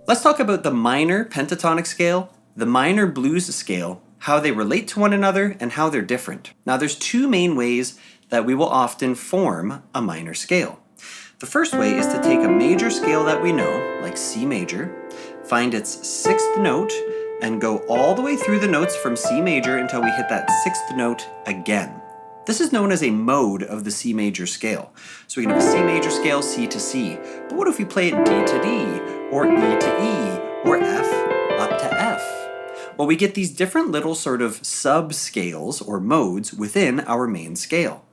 Let's talk about the minor pentatonic scale, the minor blues scale, how they relate to one another, and how they're different. Now there's two main ways that we will often form a minor scale. The first way is to take a major scale that we know, like C major, find its sixth note, and go all the way through the notes from C major until we hit that sixth note again. This is known as a mode of the C major scale. So we can have a C major scale, C to C. But what if we play it D to D, or E to E, or F up to F? Well, we get these different little sort of sub-scales or modes within our main scale.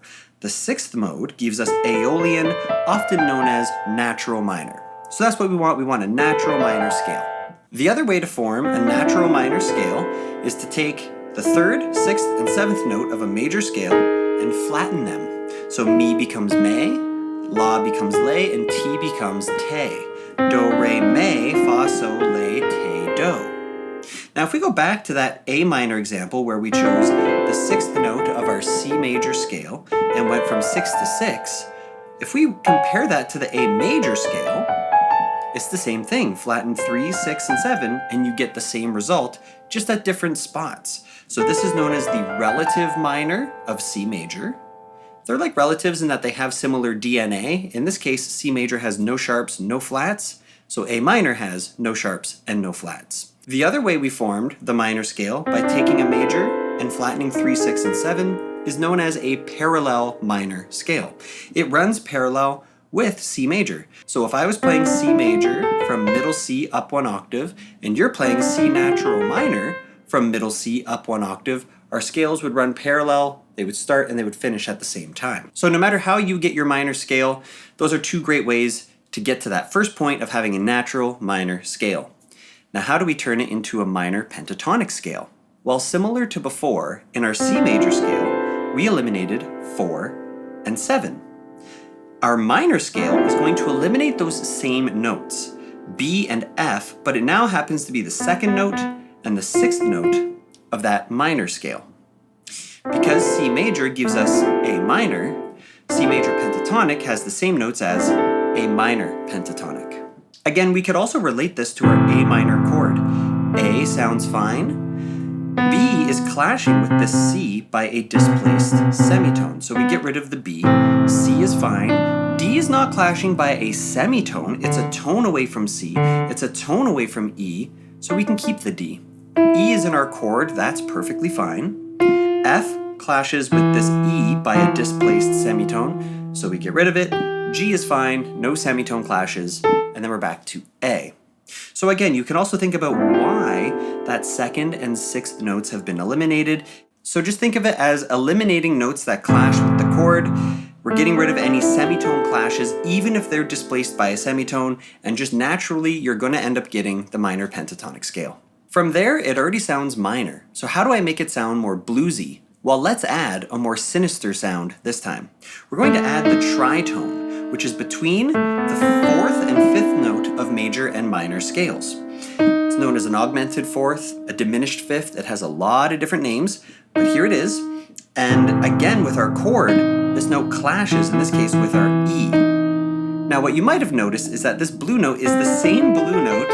The sixth mode gives us Aeolian, often known as natural minor. So that's what we want. We want a natural minor scale. The other way to form a natural minor scale is to take the third, sixth, and seventh note of a major scale and flatten them. So Mi becomes Me, La becomes Le, and Ti becomes Te. Do, Re, Me, Fa, Sol, Le, Te, Do. Now if we go back to that A minor example where we chose the sixth note of our C major scale and went from 6 to 6, if we compare that to the A major scale, it's the same thing. Flatten 3, 6, and 7, and you get the same result, just at different spots. So this is known as the relative minor of C major. They're like relatives in that they have similar DNA. In this case, C major has no sharps, no flats, so A minor has no sharps and no flats. The other way we formed the minor scale by taking a major and flattening 3, 6, and 7 is known as a parallel minor scale. It runs parallel with C major. So if I was playing C major from middle C up 1 octave, and you're playing C natural minor from middle C up 1 octave, our scales would run parallel, they would start and they would finish at the same time. So no matter how you get your minor scale, those are two great ways to get to that first point of having a natural minor scale. Now how do we turn it into a minor pentatonic scale? Well, similar to before, in our C major scale, we eliminated 4 and 7. Our minor scale is going to eliminate those same notes, B and F, but it now happens to be the second note and the sixth note of that minor scale. Because C major gives us A minor, C major pentatonic has the same notes as A minor pentatonic. Again, we could also relate this to our A minor chord. A sounds fine. B is clashing with the C by a displaced semitone, so we get rid of the B. C is fine. D is not clashing by a semitone, it's a tone away from C, it's a tone away from E, so we can keep the D. E is in our chord, that's perfectly fine. F clashes with this E by a displaced semitone, so we get rid of it. G is fine, no semitone clashes, and then we're back to A. So again, you can also think about why that second and sixth notes have been eliminated. So just think of it as eliminating notes that clash with the chord. We're getting rid of any semitone clashes, even if they're displaced by a semitone, and just naturally you're going to end up getting the minor pentatonic scale. From there, it already sounds minor. So how do I make it sound more bluesy? Well, let's add a more sinister sound this time. We're going to add the tritone, which is between the fourth and fifth note of major and minor scales. It's known as an augmented fourth, a diminished fifth. It has a lot of different names, but here it is. And again, with our chord, this note clashes, in this case, with our E. Now, what you might have noticed is that this blue note is the same blue note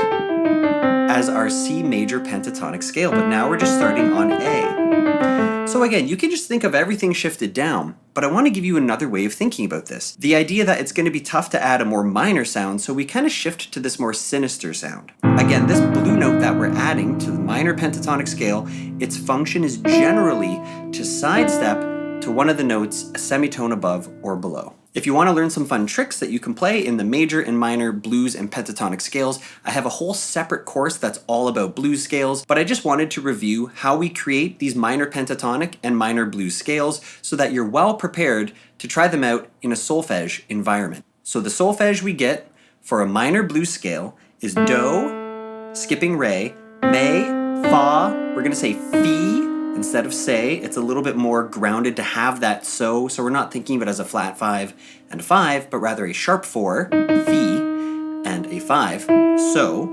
as our C major pentatonic scale, but now we're just starting on A. So again, you can just think of everything shifted down, but I want to give you another way of thinking about this. The idea that it's going to be tough to add a more minor sound, so we kind of shift to this more sinister sound. Again, this blue note that we're adding to the minor pentatonic scale, its function is generally to sidestep to one of the notes a semitone above or below. If you want to learn some fun tricks that you can play in the major and minor blues and pentatonic scales, I have a whole separate course that's all about blues scales, but I just wanted to review how we create these minor pentatonic and minor blues scales so that you're well prepared to try them out in a solfège environment. So the solfège we get for a minor blues scale is Do, skipping Re, Me, Fa, we're going to say Fi, instead of say. It's a little bit more grounded to have that so we're not thinking of it as a flat 5 and a 5, but rather a sharp 4, Fi, and a 5, so,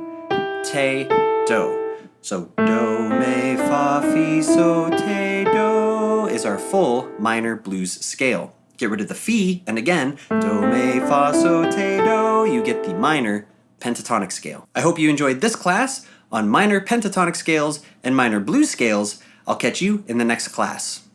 Te, Do. So, Do, Me, Fa, Fi, So, Te, Do is our full minor blues scale. Get rid of the Fi, and again, Do, Me, Fa, So, Te, Do, you get the minor pentatonic scale. I hope you enjoyed this class on minor pentatonic scales and minor blues scales. I'll catch you in the next class.